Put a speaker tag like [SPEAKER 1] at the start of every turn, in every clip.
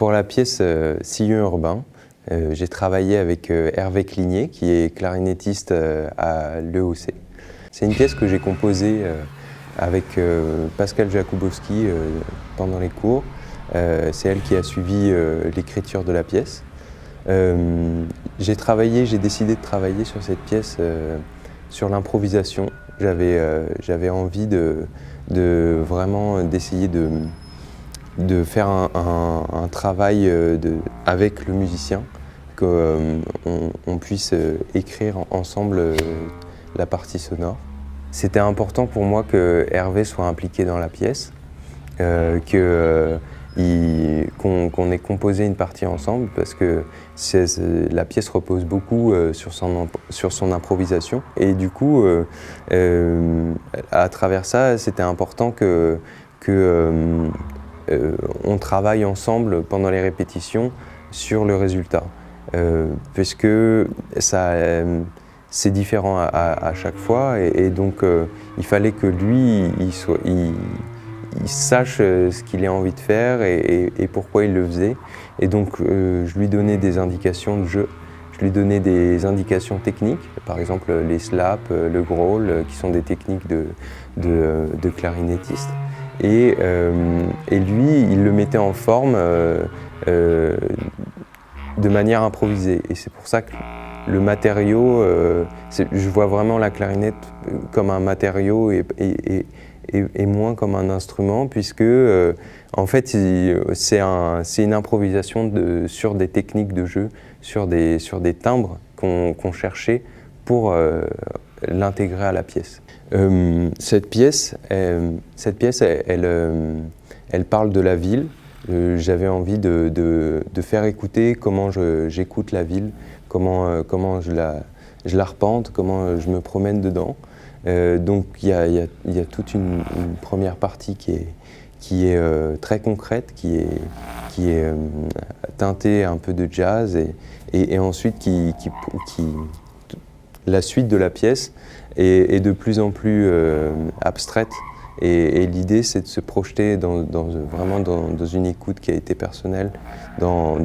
[SPEAKER 1] Pour la pièce Sillon urbain, j'ai travaillé avec Hervé Cligné, qui est clarinettiste à l'EOC. C'est une pièce que j'ai composée avec Pascal Jakubowski pendant les cours. C'est elle qui a suivi l'écriture de la pièce. J'ai décidé de travailler sur cette pièce sur l'improvisation. J'avais envie d'essayer de faire un travail avec le musicien, qu'on puisse écrire ensemble la partie sonore. C'était important pour moi que Hervé soit impliqué dans la pièce, qu'on ait composé une partie ensemble, parce que la pièce repose beaucoup sur son improvisation. Et du coup, à travers ça, c'était important on travaille ensemble pendant les répétitions sur le résultat, parce que c'est différent à chaque fois, et donc il fallait que lui il sache ce qu'il a envie de faire et pourquoi il le faisait. Et donc je lui donnais des indications de jeu, je lui donnais des indications techniques, par exemple les slaps, le growl, qui sont des techniques de clarinettiste. Et lui, il le mettait en forme de manière improvisée. Et c'est pour ça que le matériau, je vois vraiment la clarinette comme un matériau et moins comme un instrument, puisque en fait c'est une improvisation sur des techniques de jeu, sur des timbres qu'on cherchait pour l'intégrer à la pièce. Cette pièce, elle parle de la ville. J'avais envie de faire écouter comment j'écoute la ville, comment je l'arpente, comment je me promène dedans. Donc il y a toute une première partie qui est très concrète, qui est teintée un peu de jazz, et ensuite la suite de la pièce est de plus en plus abstraite, et l'idée c'est de se projeter vraiment dans une écoute qui a été personnelle, dans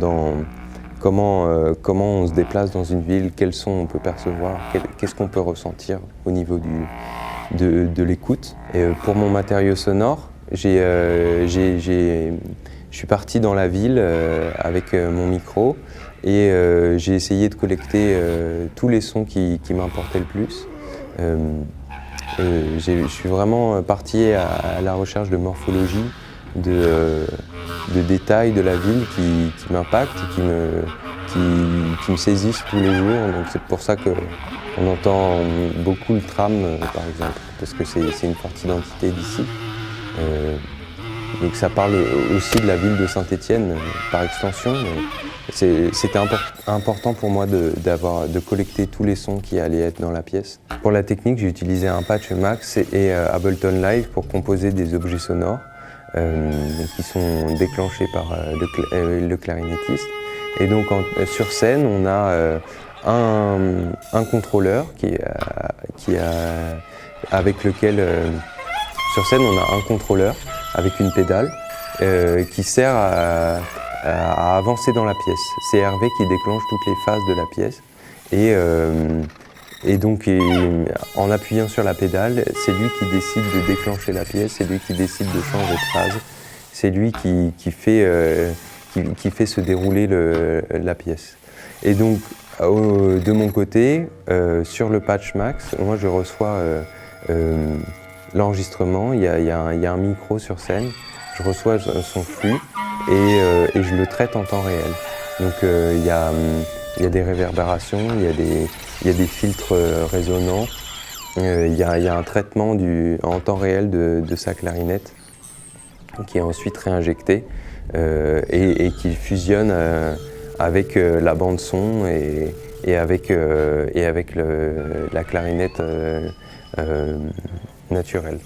[SPEAKER 1] comment on se déplace dans une ville, quels sons on peut percevoir, qu'est-ce qu'on peut ressentir au niveau de l'écoute. Et pour mon matériau sonore, je suis parti dans la ville avec mon micro, et j'ai essayé de collecter tous les sons qui m'importaient le plus. Je suis vraiment parti à la recherche de morphologie, de détails de la ville qui m'impactent, qui me saisissent tous les jours. Donc c'est pour ça qu'on entend beaucoup le tram, par exemple, parce que c'est une forte identité d'ici. Donc ça parle aussi de la ville de Saint-Étienne par extension. C'était important pour moi de collecter tous les sons qui allaient être dans la pièce. Pour la technique, j'ai utilisé un patch Max et Ableton Live pour composer des objets sonores qui sont déclenchés par le clarinettiste. Et donc sur scène, on a un contrôleur avec lequel sur scène on a un contrôleur avec une pédale qui sert à avancer dans la pièce. C'est Hervé qui déclenche toutes les phases de la pièce, et donc en appuyant sur la pédale, c'est lui qui décide de déclencher la pièce, c'est lui qui décide de changer de phase, c'est lui qui fait se dérouler la pièce. Et donc de mon côté, sur le patch Max, moi je reçois l'enregistrement, il y a un micro sur scène, je reçois son flux et je le traite en temps réel. Donc il y a des réverbérations, il y a des filtres résonnants, il y a un traitement en temps réel de sa clarinette qui est ensuite réinjecté et qui fusionne avec la bande son et avec la clarinette naturelle.